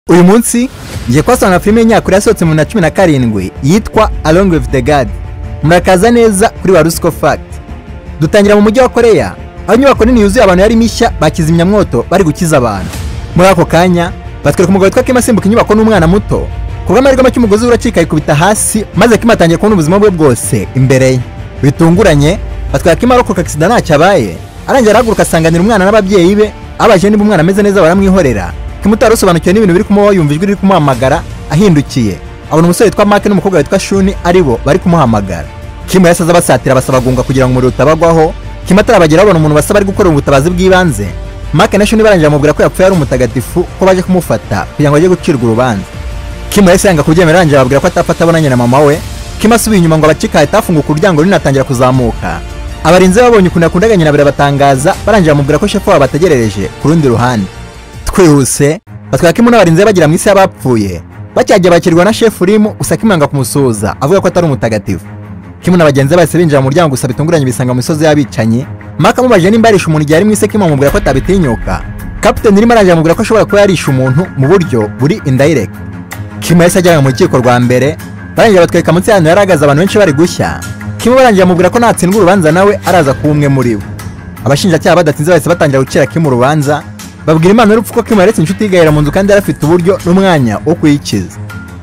uyu munsi ngiye kwasanga filime y'Inyakuri yasohotse mu 2017 yitwa Along with the God. Murakaza neza kuri Warusco Fact. Dutangira mu mujyi wa Korea, aho inyubako nini yuzuye abantu yari mishya bakizimyamwoto bari gukiza abantu. Muri ako kanya batwereka umugabo witwa Kim asimbuka inyubako n'umwana muto. Kubw'amahirwe make umugozi uracika ikubita hasi maze Kim atangiye kubona ubuzima bwe bwose imbere ye. Bitunguranye batwereka Kim arokoka accident ntacyo abaye. Arangira arahaguruka asanganira umwana n'ababyeyi be, abaje niba umwana ameze neza baramwihorera. Kim utarosobanukiwe n'ibintu biri kumubaho yumva ijwi riri kumuhamagara ahindukiye. Abona umusore witwa Mark n'umukobwa witwa Shuni aribo bari kumuhamagara. Kim yasaza basatira basaba gunga kugira ngo umuriro utabagwaho. Kim atarabagera abona umuntu basaba ari gukora ubutabazi bw'ibanze. Mark na Shuni barangije amubwira ko yapfuye ari umutagatifu ko baje kumufata kugira ngo ajye gucirwa urubanza. Kim yahise yanga kubyemera arangije ababwira ko atafata abonanye na mama we. Kim asubiye inyuma ngo abacika ahita afunguka uryango rinatangira kuzamuka. Abarinzi babonye ukuntu yakundaga nyina barabatangaza barangije amubwira ko shefu wabo bategerereje ku rundi ruhande. Twihuse batwaka Kim n'abarinzi bagira mu isi y'abapfuye. Bacyajya bakirwa na shefu Rimu usakimanga kumusuza avuga ko atari umutagatifu. Kim n'abagenzi bahise binjira mu muryango gusa bitunguranye bisanga mu misozi y'abicanye. Mark amubajije nimba yarisha umuntu igihe ari mu isi. Kim amubwira ko atabitinyuka. Captain Rimu arangije amubwira ko ashobora kuba yarisha umuntu mu buryo buri indirect. Kim yahise ajyana mu rukiko rwa mbere barangije batwereka munsi y'ahantu yaragaza abantu benshi bari gushya. Kim barangije amubwira ko natsindwa urubanza nawe araza kuba umwe muri bo. Abashinjacyaha badatinze bahise batangira gucira Kim urubanza babwira Imana y'urupfu ko Kim yaretse inshuti igahera mu nzu kandi yarafite uburyo n'umwanya wo kuyikiza.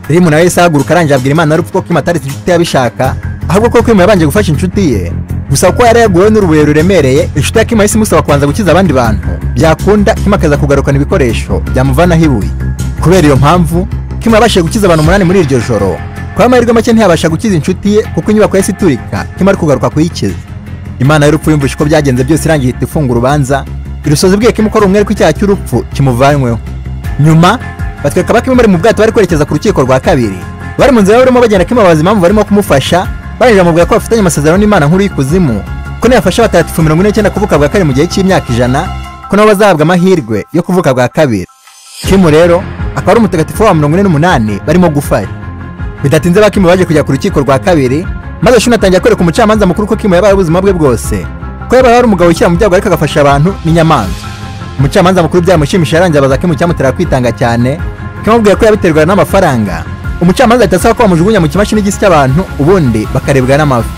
Rimu nawe yahise ahaguruka arangije abwira Imana y'urupfu ko Kim ataretse inshuti yabishaka ahubwo ko Kim yabanje gufasha inshuti ye gusa ko yari yaguwe n'urubuye ruremereye. Inshuti ya Kim yahise imusaba kubanza gukiza abandi bantu byakunda Kim akaza kugarukana ibikoresho byamuvanaho ibuye. Kubera iyo mpamvu Kim yabashije gukiza abantu 8 muri iryo joro. Kwa amahirwe make ntiyabasha gukiza inshuti ye kuko inyubako yahise iturika Kim ari kugaruka kuyikiza. Imana y'urupfu yumvise ko byagenze byose irangiye ihita ifunga urubanza. Irusozi bwiye Kim ko ari umwere kw'icyaha cy'urupfu kimuvanyweho. Nyuma batwereka Kim bari mu bwato bari kwerekeza ku rukiko rwa kabiri. Bari mu nzira barimo bagenda Kim abaza impamvu barimo kumufasha barangije amubwira ko bafitanye amasezerano n'Imana nkuru y'ikuzimu ko niyafasha abatagatifu 49 kuvuka bwa kabiri mu gihe cy'imyaka 100 ko nabo bazahabwa amahirwe yo kuvuka bwa kabiri. Kim rero akaba ari umutagatifu wa 48 barimo gufasha. Bidatinze ba Kim baje kujya ku rukiko rwa kabiri maze Shuni atangiye kwereka umucamanza mukuru ko Kim yabaye ubuzima bwe bwose ko yabaye ari umugabo wishyira mu byago ariko agafasha abantu n'inyamanza. Umucamanza mukuru byamushimishije arangije abaza Kim cyamutera kwitanga cyane. Kim amubwiye ko yabiterwa n'amafaranga. Umucamanza ahita asaba ko bamujugunya mu kimashini gisi cy'abantu ubundi bakarebwa n'amafi.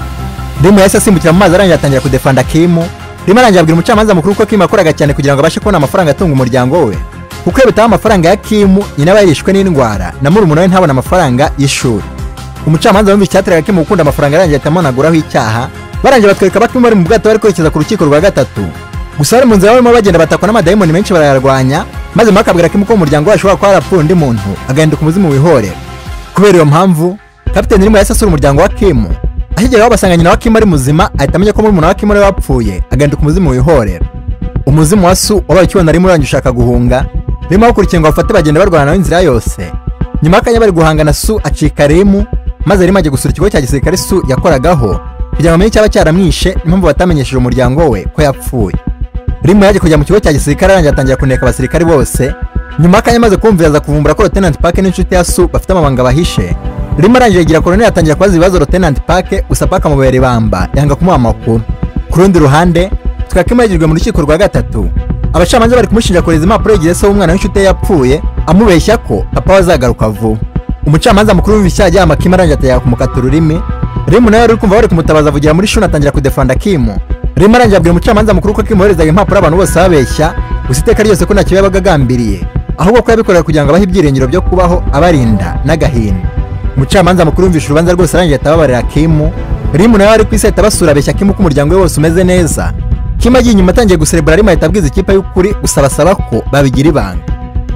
Rimu yahise asimbukira mu mazi arangije atangira kudefanda Kim. Rimu arangije abwira umucamanza mukuru ko Kim akoraga cyane kugira ngo abashe kubona amafaranga atunga umuryango we kuko iyo bitaba amafaranga ya Kim nyina aba yarishwe n'indwara na murumuna we ntabona amafaranga y'ishuri. Umucamanza wumvise icyateraga Kim gukunda amafaranga arangije atamanaguraho icyaha. Barangije batwereka Kim bari mu bwato bari kwerekeza ku rukiko rwa gatatu. Gusa bari mu nzira barimo bagenda batakwa n'amadayimoni menshi barayarwanya maze Mark abwira Kim ko umuryango wacu ashobora kuba yarapfuye undi muntu agahinduka umuzimu wihorera. Kubera iyo mpamvu Captain Rimu yahise asura umuryango wa Kim. Ahigeraho basanga nyina wa Kim ari muzima ahita amenya ko murumuna wa Kim ari wapfuye agahinduka umuzimu wihorera. Umuzimu wa Su wabaye ukibona Rimu urangije ushaka guhunga. Rimu akurikiye ngo bafate bagenda barwana nawe inzira yose. Nyuma akanya bari guhangana Su acika Rimu maze Rimu ajya gusura ikigo cya gisirikare Su yakoragaho kugira ngo amenye cyaba cyaramwishe impamvu batamenyesheje umuryango we ko yapfuye. Rimu yaje kujya mu kigo cya gisirikare arangije atangira kuneka abasirikare bose. Nyuma akanya maze kumvira aza kuvumbura ko Lieutenant Park n'inshuti ya Su bafite amabanga bahishe. Rimu arangije agira Colonel atangira kubaza ibibazo Lieutenant Park gusa Park amubera ibamba yanga kumuha amakuru. Ku rundi ruhande Kim yagirwe mu rukiko rwa gatatu. Abacamanza bari kumushinja kohereza impapuro igihe se w'umwana w'inshuti yapfuye amubeshya ko papa wazagaruka vuba. Umucamanza mukuru w'icyaha ajya Kim arangije ataya kumukata ururimi. Rimu nawe ari kumva bari kumutabaza avugira muri Shuni atangira kudefanda Kim. Rimu arangije abwira umucamanza mukuru ko Kim yoherezaga impapuro abantu bose babeshya gusa iteka ryose ko ntacyo yabaga agambiriye ahubwo ko yabikorera kugira ngo abahe ibyiringiro byo kubaho abarinda n'agahinda. Umucamanza mukuru wumvisha urubanza rwose arangije atababarira Kim. Rimu nawe ari kwiseta basura abeshya Kim ko umuryango we wose umeze neza. Kim agiye inyuma atangiye guserebura Rimu ahita abwiza ikipe y'ukuri gusaba ko babigira ibanga.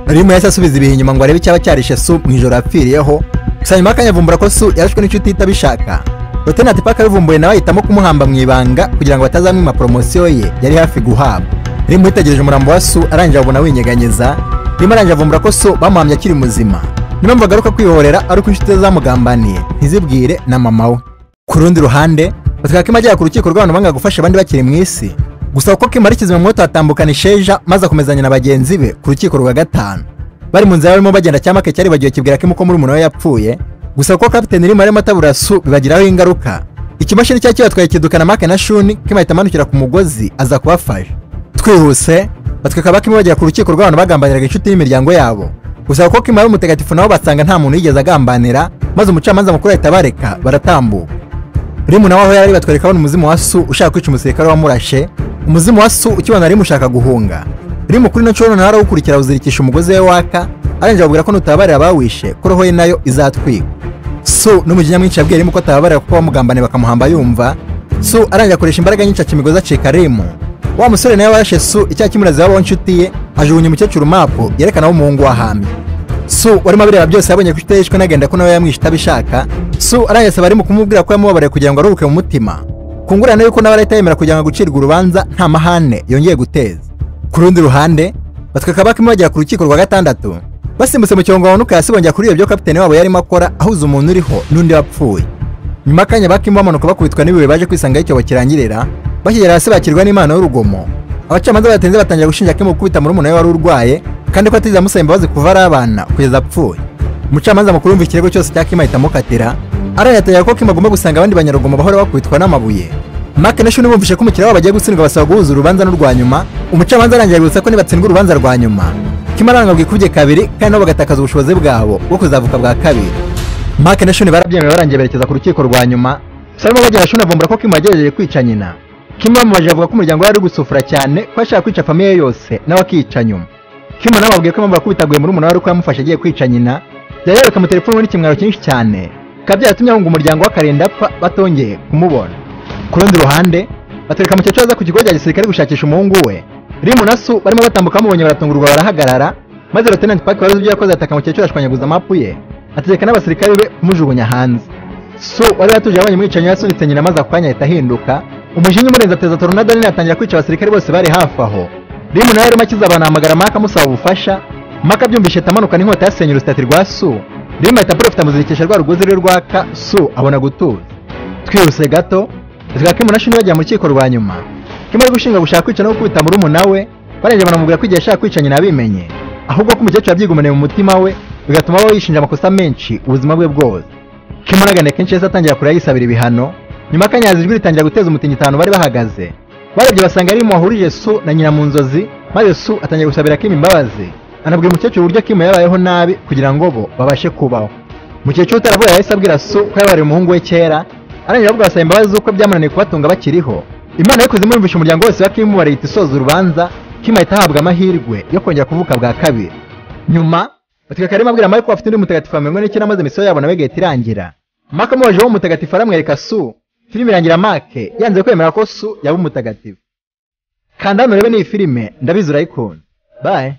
Rimu yahise asubiza ibihe inyuma ngo arebe icyaba cyarishe Su mu ijoro yapfiriyeho. Gusa nyuma akanya avumbura ko Su yarashwe n'inshuti itabishaka. Lieutenant Park abivumbuye nawe ahitamo kumuhamba mu ibanga kugira ngo batazamwima promosiyo ye yari hafi guhabwa. Rimu yitegereje umurambo wa Su arangije abona winyeganyeza. Rimu arangije avumbura ko Su bamuhamye akiri muzima. Nimpamvu agaruka kwihorera ari uko inshuti zamugambaniye ntizibwire na mama we. Ku rundi ruhande batwereka Kim ajya ku rukiko rw'abantu banga gufasha abandi bakiri mu isi. Gusa uko Kim ari kizimyamwoto atambukana isheja maze akomezanya na bagenzi be ku rukiko rwa gatanu. Bari mu nzira barimo bagenda cyamake cyari bagiye kibwira Kim ko murumuna we yapfuye. Gusa uko Captain Rimu arimo atabura Su bibagiraho ingaruka. Ikimashini cya kibatwaye kidukana Mark na Shuni. Kim ahita amanukira ku mugozi aza kubafasha. Twihuse batwereka Kim bagera ku rukiko rw'abantu bagambaniraga inshuti y'imiryango yabo. gusa ko Kim ari umutagatifu nabo basanga nta muntu yigeze agambanira, maze umucamanza mukuru ahita bareka baratambuka. Rimu nawe aho yari batwereka abona umuzimu wa Su ushaka kwica umusirikare wamurashe, umuzimu wa Su ukibona Rimu ushaka guhunga. Rimu kuri no cyono ntara gukurikira uzirikisha umugozi we waka, aranje abwira ko nutabarira abawishe ko roho ye nayo izatwika. Su n'umujinya mwinshi yabwiye Rimu ko atabarira kuko bamugambane bakamuhamba yumva. Su aranje akoresha imbaraga nyinshi akimigoza acika Rimu. Wa musore nawe warashe Su icya kimurazi wabo nshuti ye ajugunye umukecuru mapu yerekana aho umuhungu wahamye. Su warimo abireba byose yabonye ko iteshwe nagenda ko nawe yamwishe tabishaka. Su arayasaba Rimu kumubwira ko yamubabariye kugira ngo aruhuke mu mutima. Kungurana yuko nawe arahita yemera kugira ngo gucirwa urubanza nta mahane yongeye guteza. Ku rundi ruhande batweka Bakimo bajya ku rukiko rwa gatandatu. Basimbutse mu cyongo wanuka yasibongera kuri iyo byo kapiteni wabo yarimo akora ahuza umuntu uriho n'undi wapfuye. Nyuma kanya Bakimo bamanuka bakubitwa n'ibiwe baje kwisanga icyo bakirangirira. Bakigera hasi bakirwa n'Imana y'urugomo. Abacamanza batenze batangira gushinja Kim gukubita muri umuntu we wari urwaye kandi ko atiza musaba imbabazi kuva ari abana kugeza apfuye. Umucamanza mukuru yumva ikirego cyose cya Kim ahita amukatira, arayataya ko Kim agomba gusanga abandi banyarugomo bahora bakubitwa n'amabuye. Mark na Shuni bumvishe ko umukiriya wabo bagiye gutsindwa basaba guhuza urubanza n'urwa nyuma. Umucamanza arangiye gusa ko nibatsindwa urubanza rwa nyuma Kim arangabwe kubye kabiri kandi nabo bagatakaza ubushobozi bwabo bwo kuzavuka bwa kabiri. Mark na Shuni barabyemeye barangiye berekeza ku rukiko rwa nyuma. Sarimo bagera Shuni avumbura ko Kim yagerageje kwica nyina. Kim bamubaje avuga ko umuryango wari gusufura cyane ko ashaka kwica famiye yose nawe akica nyuma. Kim nawe ababwiye ko impamvu kubitaguye muri umuntu wari ko yamufashe agiye kwica nyina byarereka mu telefone n'ikimwaro cyinshi cyane kabya yatumye ahunga umuryango w'akarenda apfa batongeye kumubona. Ku rundi ruhande batereka mukecuru aza ku kigo cya gisirikare gushakisha umuhungu we. Rimu na Su barimo batambuka bamubonye baratungurwa barahagarara, maze Lieutenant Park waruzi ibyo yakoze ataka mukecuru ashwanyaguza mapu ye ategeka n'abasirikare be kumujugunya hanze. Su wari watuje yabonye mwicanyi yasunitse nyina maze akwanya ahita ahinduka, umujinya umurenze ateza tornado nini atangira kwica abasirikare bose bari hafi aho. Rimu nawe arimo akiza abantu ahamagara Mark amusaba ubufasha. Mark abyumvishe tamanuka n'inkota yasenye urusitati rwa Su. Rimu ahita profita muzirikisha rwa rugozi rwe rwaka Su abona gutuza. Twihuse gato Zga Kim na Shuni bajya mu rukiko rwa nyuma. Kim ari gushinga gushaka kwica no gukubita muri umuntu nawe, barenje banamubwira ko igihe ashaka kwica nyina abimenye, ahubwo ko umukecuru yabyigumaniye mu mutima we bigatuma abo yishinja amakosa menshi ubuzima bwe bwose. Kim aragane kenshi atangira kurya yisabira ibihano. Nyuma kanyazi ijwi ritangira guteza umutingitano bari bahagaze. Barebye basanga ari mu wahurije Su na nyina mu nzozi, maze Su atangira gusabira Kim imbabazi. Anabwira umukecuru uburyo Kim yabayeho nabi kugira ngo bo babashe kubaho. Umukecuru utaravuye yahise abwira Su ko yabariye umuhungu we kera, arangira abwira asaba imbabazi uko byamunaniye kubatunga bakiriho. Imana yakoze imurumvisha umuryango wose wa Kim barita isoza urubanza. Kim ahita ahabwa amahirwe yo kongera kuvuka bwa kabiri. Nyuma batweka Karima abwira Mark ko afite undi mutagatifu amenwe n'ikina maze misiyo yabo nawe gahita irangira. Mark amubaje wo mutagatifu aramwereka Su. Filime irangira Mark yanze kwemera ko Su yaba umutagatifu. Kanda hano urebe ni filime ndabizi urayikunda. Bye.